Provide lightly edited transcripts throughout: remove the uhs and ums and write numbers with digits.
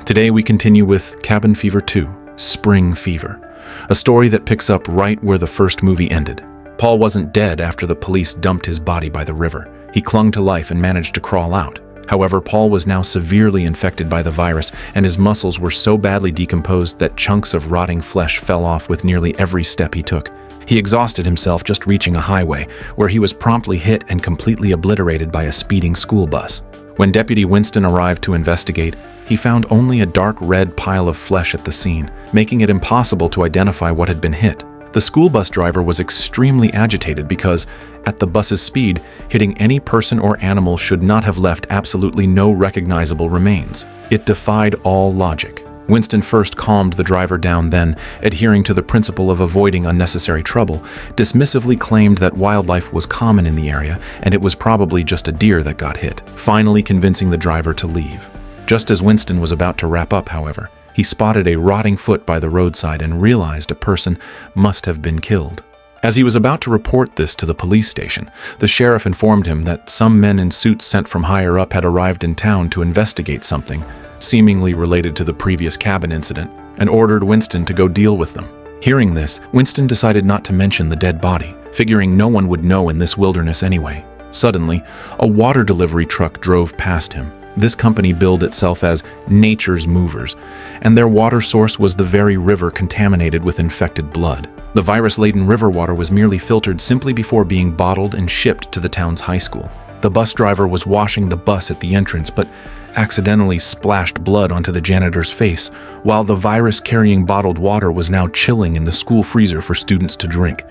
Today we continue with Cabin Fever 2, Spring Fever, a story that picks up right where the first movie ended. Paul wasn't dead after the police dumped his body by the river. He clung to life and managed to crawl out. However, Paul was now severely infected by the virus, and his muscles were so badly decomposed that chunks of rotting flesh fell off with nearly every step he took. He exhausted himself just reaching a highway, where he was promptly hit and completely obliterated by a speeding school bus. When Deputy Winston arrived to investigate, he found only a dark red pile of flesh at the scene, making it impossible to identify what had been hit. The school bus driver was extremely agitated because, at the bus's speed, hitting any person or animal should not have left absolutely no recognizable remains. It defied all logic. Winston first calmed the driver down, then, adhering to the principle of avoiding unnecessary trouble, dismissively claimed that wildlife was common in the area and it was probably just a deer that got hit, finally convincing the driver to leave. Just as Winston was about to wrap up, however, he spotted a rotting foot by the roadside and realized a person must have been killed. As he was about to report this to the police station, the sheriff informed him that some men in suits sent from higher up had arrived in town to investigate something, seemingly related to the previous cabin incident, and ordered Winston to go deal with them. Hearing this, Winston decided not to mention the dead body, figuring no one would know in this wilderness anyway. Suddenly, a water delivery truck drove past him. This company billed itself as Nature's Movers, and their water source was the very river contaminated with infected blood. The virus-laden river water was merely filtered simply before being bottled and shipped to the town's high school. The bus driver was washing the bus at the entrance, but accidentally splashed blood onto the janitor's face, while the virus-carrying bottled water was now chilling in the school freezer for students to drink.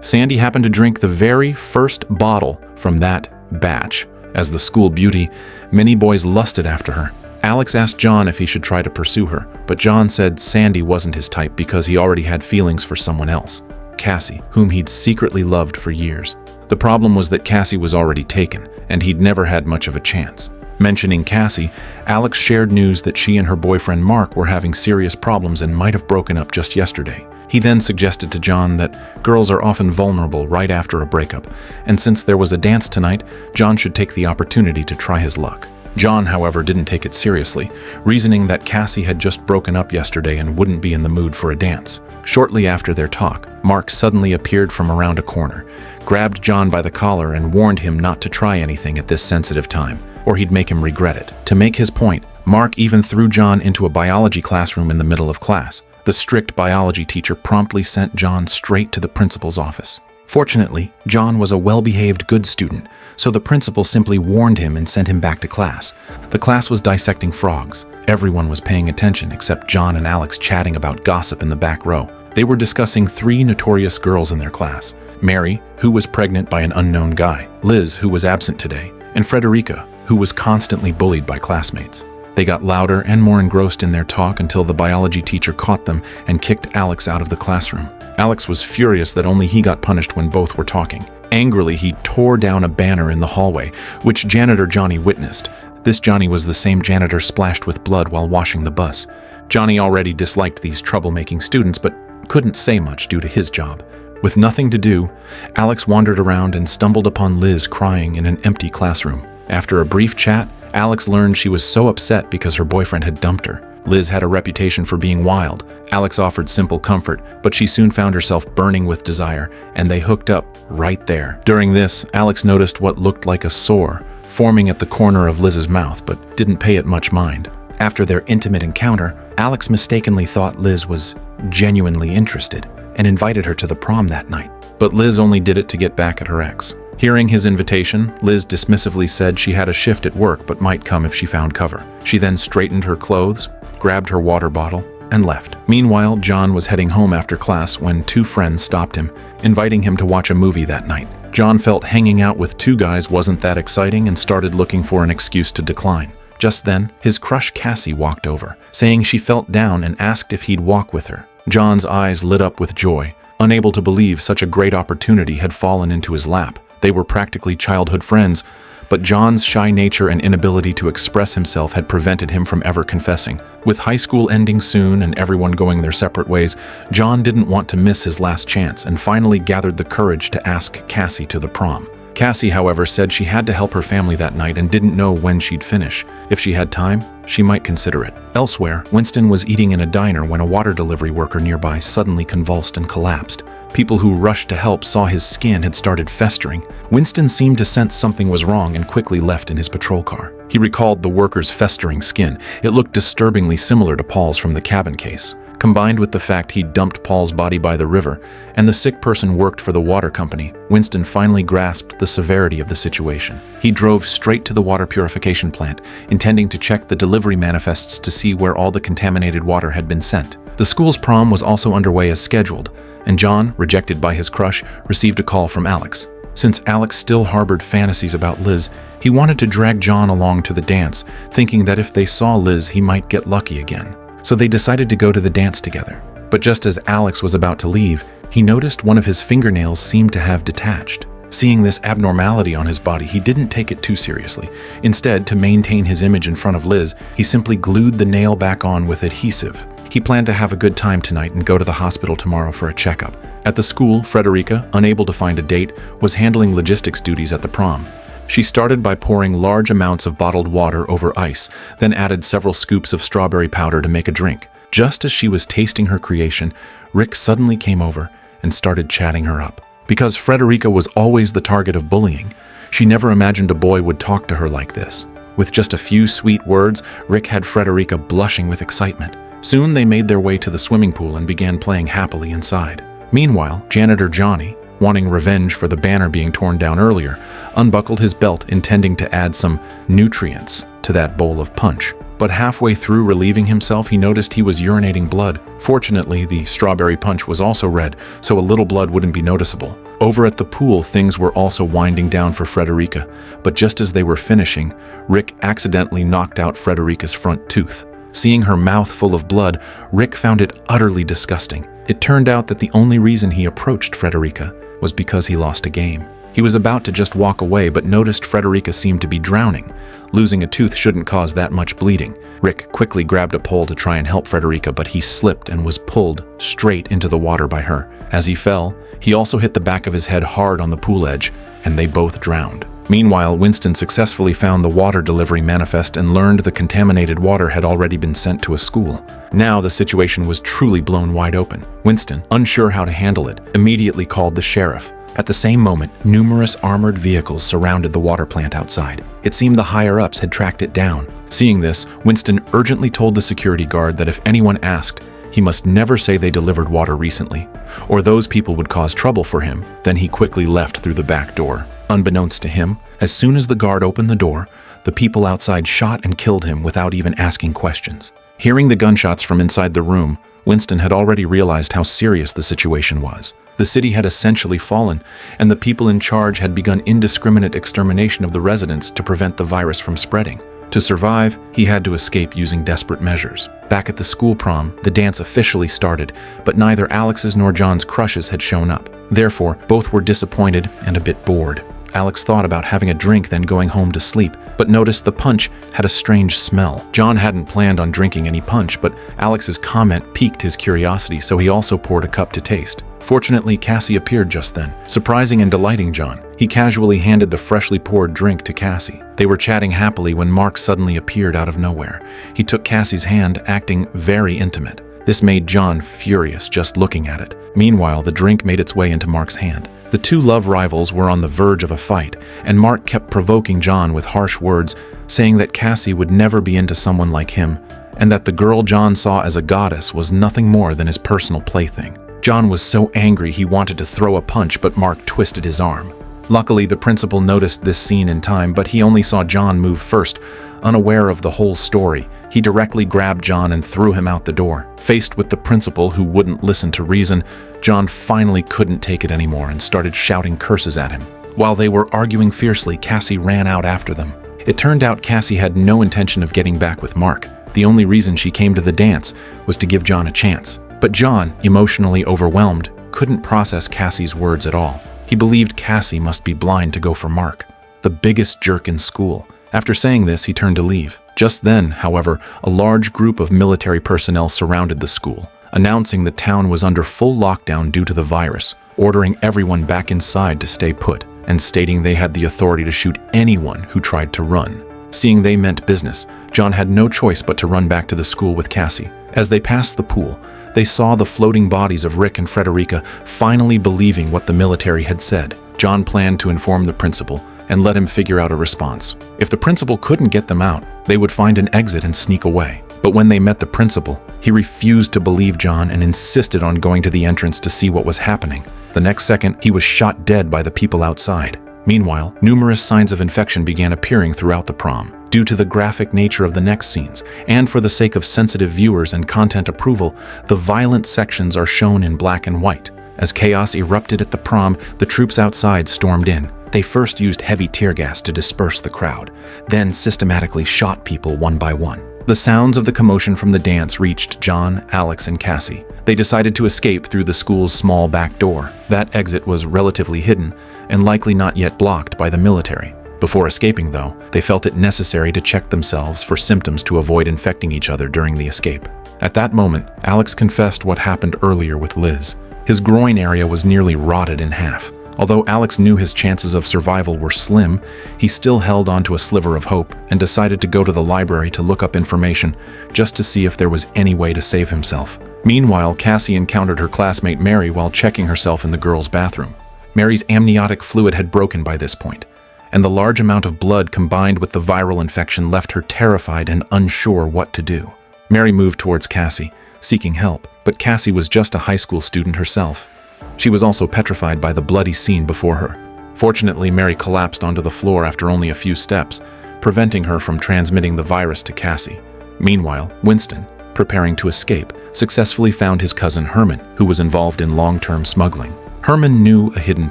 Sandy happened to drink the very first bottle from that batch. As the school beauty, many boys lusted after her. Alex asked John if he should try to pursue her, but John said Sandy wasn't his type because he already had feelings for someone else, Cassie, whom he'd secretly loved for years. The problem was that Cassie was already taken, and he'd never had much of a chance. Mentioning Cassie, Alex shared news that she and her boyfriend Mark were having serious problems and might have broken up just yesterday. He then suggested to John that girls are often vulnerable right after a breakup, and since there was a dance tonight, John should take the opportunity to try his luck. John, however, didn't take it seriously, reasoning that Cassie had just broken up yesterday and wouldn't be in the mood for a dance. Shortly after their talk, Mark suddenly appeared from around a corner, grabbed John by the collar and warned him not to try anything at this sensitive time, or he'd make him regret it. To make his point, Mark even threw John into a biology classroom in the middle of class. The strict biology teacher promptly sent John straight to the principal's office. Fortunately, John was a well-behaved good student, so the principal simply warned him and sent him back to class. The class was dissecting frogs. Everyone was paying attention except John and Alex chatting about gossip in the back row. They were discussing 3 notorious girls in their class: Mary, who was pregnant by an unknown guy, Liz, who was absent today, and Frederica, who was constantly bullied by classmates. They got louder and more engrossed in their talk until the biology teacher caught them and kicked Alex out of the classroom. Alex was furious that only he got punished when both were talking. Angrily, he tore down a banner in the hallway, which janitor Johnny witnessed. This Johnny was the same janitor splashed with blood while washing the bus. Johnny already disliked these troublemaking students, but couldn't say much due to his job. With nothing to do, Alex wandered around and stumbled upon Liz crying in an empty classroom. After a brief chat, Alex learned she was so upset because her boyfriend had dumped her. Liz had a reputation for being wild. Alex offered simple comfort, but she soon found herself burning with desire, and they hooked up right there. During this, Alex noticed what looked like a sore forming at the corner of Liz's mouth, but didn't pay it much mind. After their intimate encounter, Alex mistakenly thought Liz was genuinely interested and invited her to the prom that night. But Liz only did it to get back at her ex. Hearing his invitation, Liz dismissively said she had a shift at work but might come if she found cover. She then straightened her clothes, grabbed her water bottle, and left. Meanwhile, John was heading home after class when 2 friends stopped him, inviting him to watch a movie that night. John felt hanging out with 2 guys wasn't that exciting and started looking for an excuse to decline. Just then, his crush Cassie walked over, saying she felt down and asked if he'd walk with her. John's eyes lit up with joy, unable to believe such a great opportunity had fallen into his lap. They were practically childhood friends, but John's shy nature and inability to express himself had prevented him from ever confessing. With high school ending soon and everyone going their separate ways, John didn't want to miss his last chance and finally gathered the courage to ask Cassie to the prom. Cassie, however, said she had to help her family that night and didn't know when she'd finish. If she had time, she might consider it. Elsewhere, Winston was eating in a diner when a water delivery worker nearby suddenly convulsed and collapsed. People who rushed to help saw his skin had started festering. Winston seemed to sense something was wrong and quickly left in his patrol car. He recalled the worker's festering skin. It looked disturbingly similar to Paul's from the cabin case. Combined with the fact he dumped Paul's body by the river, and the sick person worked for the water company, Winston finally grasped the severity of the situation. He drove straight to the water purification plant, intending to check the delivery manifests to see where all the contaminated water had been sent. The school's prom was also underway as scheduled, and John, rejected by his crush, received a call from Alex. Since Alex still harbored fantasies about Liz, he wanted to drag John along to the dance, thinking that if they saw Liz, he might get lucky again. So they decided to go to the dance together. But just as Alex was about to leave, he noticed one of his fingernails seemed to have detached. Seeing this abnormality on his body, he didn't take it too seriously. Instead, to maintain his image in front of Liz, he simply glued the nail back on with adhesive. He planned to have a good time tonight and go to the hospital tomorrow for a checkup. At the school, Frederica, unable to find a date, was handling logistics duties at the prom. She started by pouring large amounts of bottled water over ice, then added several scoops of strawberry powder to make a drink. Just as she was tasting her creation, Rick suddenly came over and started chatting her up. Because Frederica was always the target of bullying, she never imagined a boy would talk to her like this. With just a few sweet words, Rick had Frederica blushing with excitement. Soon they made their way to the swimming pool and began playing happily inside. Meanwhile, janitor Johnny, wanting revenge for the banner being torn down earlier, unbuckled his belt intending to add some nutrients to that bowl of punch. But halfway through relieving himself, he noticed he was urinating blood. Fortunately, the strawberry punch was also red, so a little blood wouldn't be noticeable. Over at the pool, things were also winding down for Frederica, but just as they were finishing, Rick accidentally knocked out Frederica's front tooth. Seeing her mouth full of blood, Rick found it utterly disgusting. It turned out that the only reason he approached Frederica was because he lost a game. He was about to just walk away, but noticed Frederica seemed to be drowning. Losing a tooth shouldn't cause that much bleeding. Rick quickly grabbed a pole to try and help Frederica, but he slipped and was pulled straight into the water by her. As he fell, he also hit the back of his head hard on the pool edge, and they both drowned. Meanwhile, Winston successfully found the water delivery manifest and learned the contaminated water had already been sent to a school. Now the situation was truly blown wide open. Winston, unsure how to handle it, immediately called the sheriff. At the same moment, numerous armored vehicles surrounded the water plant outside. It seemed the higher-ups had tracked it down. Seeing this, Winston urgently told the security guard that if anyone asked, he must never say they delivered water recently, or those people would cause trouble for him. Then he quickly left through the back door. Unbeknownst to him, as soon as the guard opened the door, the people outside shot and killed him without even asking questions. Hearing the gunshots from inside the room, Winston had already realized how serious the situation was. The city had essentially fallen, and the people in charge had begun indiscriminate extermination of the residents to prevent the virus from spreading. To survive, he had to escape using desperate measures. Back at the school prom, the dance officially started, but neither Alex's nor John's crushes had shown up. Therefore, both were disappointed and a bit bored. Alex thought about having a drink then going home to sleep, but noticed the punch had a strange smell. John hadn't planned on drinking any punch, but Alex's comment piqued his curiosity, so he also poured a cup to taste. Fortunately, Cassie appeared just then, surprising and delighting John. He casually handed the freshly poured drink to Cassie. They were chatting happily when Mark suddenly appeared out of nowhere. He took Cassie's hand, acting very intimate. This made John furious just looking at it. Meanwhile, the drink made its way into Mark's hand. The two love rivals were on the verge of a fight, and Mark kept provoking John with harsh words, saying that Cassie would never be into someone like him, and that the girl John saw as a goddess was nothing more than his personal plaything. John was so angry he wanted to throw a punch, but Mark twisted his arm. Luckily, the principal noticed this scene in time, but he only saw John move first. Unaware of the whole story, he directly grabbed John and threw him out the door. Faced with the principal who wouldn't listen to reason, John finally couldn't take it anymore and started shouting curses at him. While they were arguing fiercely, Cassie ran out after them. It turned out Cassie had no intention of getting back with Mark. The only reason she came to the dance was to give John a chance. But John, emotionally overwhelmed, couldn't process Cassie's words at all. He believed Cassie must be blind to go for Mark, the biggest jerk in school. After saying this, he turned to leave. Just then, however, a large group of military personnel surrounded the school, announcing the town was under full lockdown due to the virus, ordering everyone back inside to stay put. and stating they had the authority to shoot anyone who tried to run. Seeing they meant business, John had no choice but to run back to the school with Cassie. As they passed the pool, they saw the floating bodies of Rick and Frederica, finally believing what the military had said. John planned to inform the principal and let him figure out a response. If the principal couldn't get them out, they would find an exit and sneak away. But when they met the principal, he refused to believe John and insisted on going to the entrance to see what was happening. The next second, he was shot dead by the people outside. Meanwhile, numerous signs of infection began appearing throughout the prom. Due to the graphic nature of the next scenes, and for the sake of sensitive viewers and content approval, the violent sections are shown in black and white. As chaos erupted at the prom, the troops outside stormed in. They first used heavy tear gas to disperse the crowd, then systematically shot people one by one. The sounds of the commotion from the dance reached John, Alex, and Cassie. They decided to escape through the school's small back door. That exit was relatively hidden and likely not yet blocked by the military. Before escaping, though, they felt it necessary to check themselves for symptoms to avoid infecting each other during the escape. At that moment, Alex confessed what happened earlier with Liz. His groin area was nearly rotted in half. Although Alex knew his chances of survival were slim, he still held on to a sliver of hope and decided to go to the library to look up information just to see if there was any way to save himself. Meanwhile, Cassie encountered her classmate Mary while checking herself in the girls' bathroom. Mary's amniotic fluid had broken by this point, and the large amount of blood combined with the viral infection left her terrified and unsure what to do. Mary moved towards Cassie, seeking help, but Cassie was just a high school student herself. She was also petrified by the bloody scene before her. Fortunately, Mary collapsed onto the floor after only a few steps, preventing her from transmitting the virus to Cassie. Meanwhile, Winston, preparing to escape, successfully found his cousin Herman, who was involved in long-term smuggling. Herman knew a hidden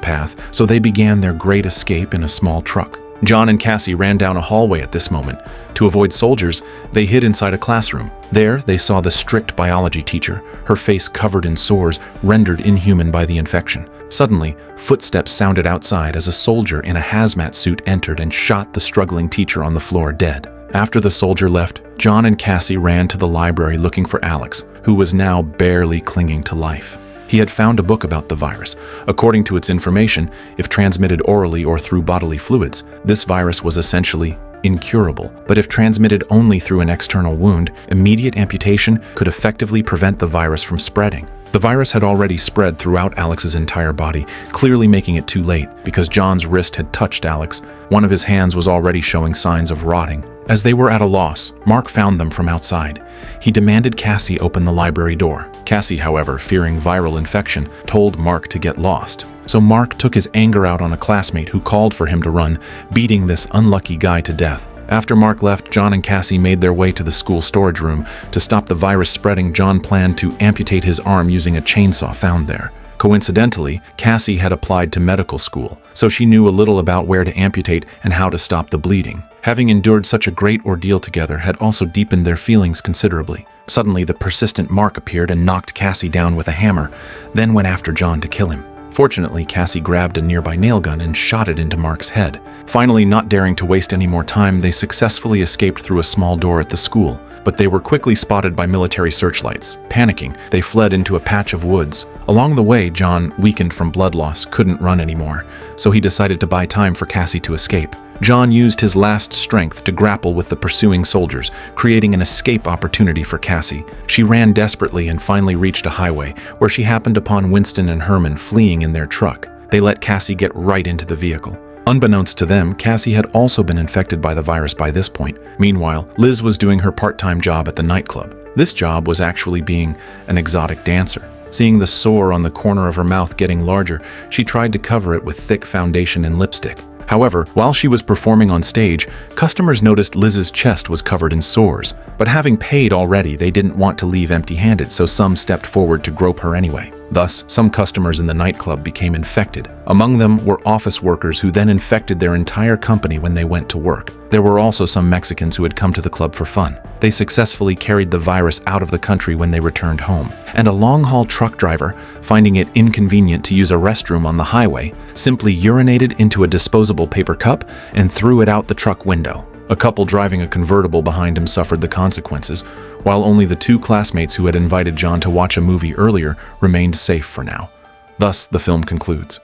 path, so they began their great escape in a small truck. John and Cassie ran down a hallway at this moment. To avoid soldiers, they hid inside a classroom. There, they saw the strict biology teacher, her face covered in sores, rendered inhuman by the infection. Suddenly, footsteps sounded outside as a soldier in a hazmat suit entered and shot the struggling teacher on the floor dead. After the soldier left, John and Cassie ran to the library looking for Alex, who was now barely clinging to life. He had found a book about the virus. According to its information, if transmitted orally or through bodily fluids, this virus was essentially incurable. But if transmitted only through an external wound, immediate amputation could effectively prevent the virus from spreading. The virus had already spread throughout Alex's entire body, clearly making it too late because John's wrist had touched Alex. One of his hands was already showing signs of rotting. As they were at a loss, Mark found them from outside. He demanded Cassie open the library door. Cassie, however, fearing viral infection, told Mark to get lost. So Mark took his anger out on a classmate who called for him to run, beating this unlucky guy to death. After Mark left, John and Cassie made their way to the school storage room. To stop the virus spreading, John planned to amputate his arm using a chainsaw found there. Coincidentally, Cassie had applied to medical school, so she knew a little about where to amputate and how to stop the bleeding. Having endured such a great ordeal together had also deepened their feelings considerably. Suddenly, the persistent Mark appeared and knocked Cassie down with a hammer, then went after John to kill him. Fortunately, Cassie grabbed a nearby nail gun and shot it into Mark's head. Finally, not daring to waste any more time, they successfully escaped through a small door at the school. But they were quickly spotted by military searchlights. Panicking, they fled into a patch of woods. Along the way, John, weakened from blood loss, couldn't run anymore, so he decided to buy time for Cassie to escape. John used his last strength to grapple with the pursuing soldiers, creating an escape opportunity for Cassie. She ran desperately and finally reached a highway, where she happened upon Winston and Herman fleeing in their truck. They let Cassie get right into the vehicle. Unbeknownst to them, Cassie had also been infected by the virus by this point. Meanwhile, Liz was doing her part-time job at the nightclub. This job was actually being an exotic dancer. Seeing the sore on the corner of her mouth getting larger, she tried to cover it with thick foundation and lipstick. However, while she was performing on stage, customers noticed Liz's chest was covered in sores. But having paid already, they didn't want to leave empty-handed, so some stepped forward to grope her anyway. Thus, some customers in the nightclub became infected. Among them were office workers who then infected their entire company when they went to work. There were also some Mexicans who had come to the club for fun. They successfully carried the virus out of the country when they returned home. And a long-haul truck driver, finding it inconvenient to use a restroom on the highway, simply urinated into a disposable paper cup and threw it out the truck window. A couple driving a convertible behind him suffered the consequences, while only the two classmates who had invited John to watch a movie earlier remained safe for now. Thus, the film concludes.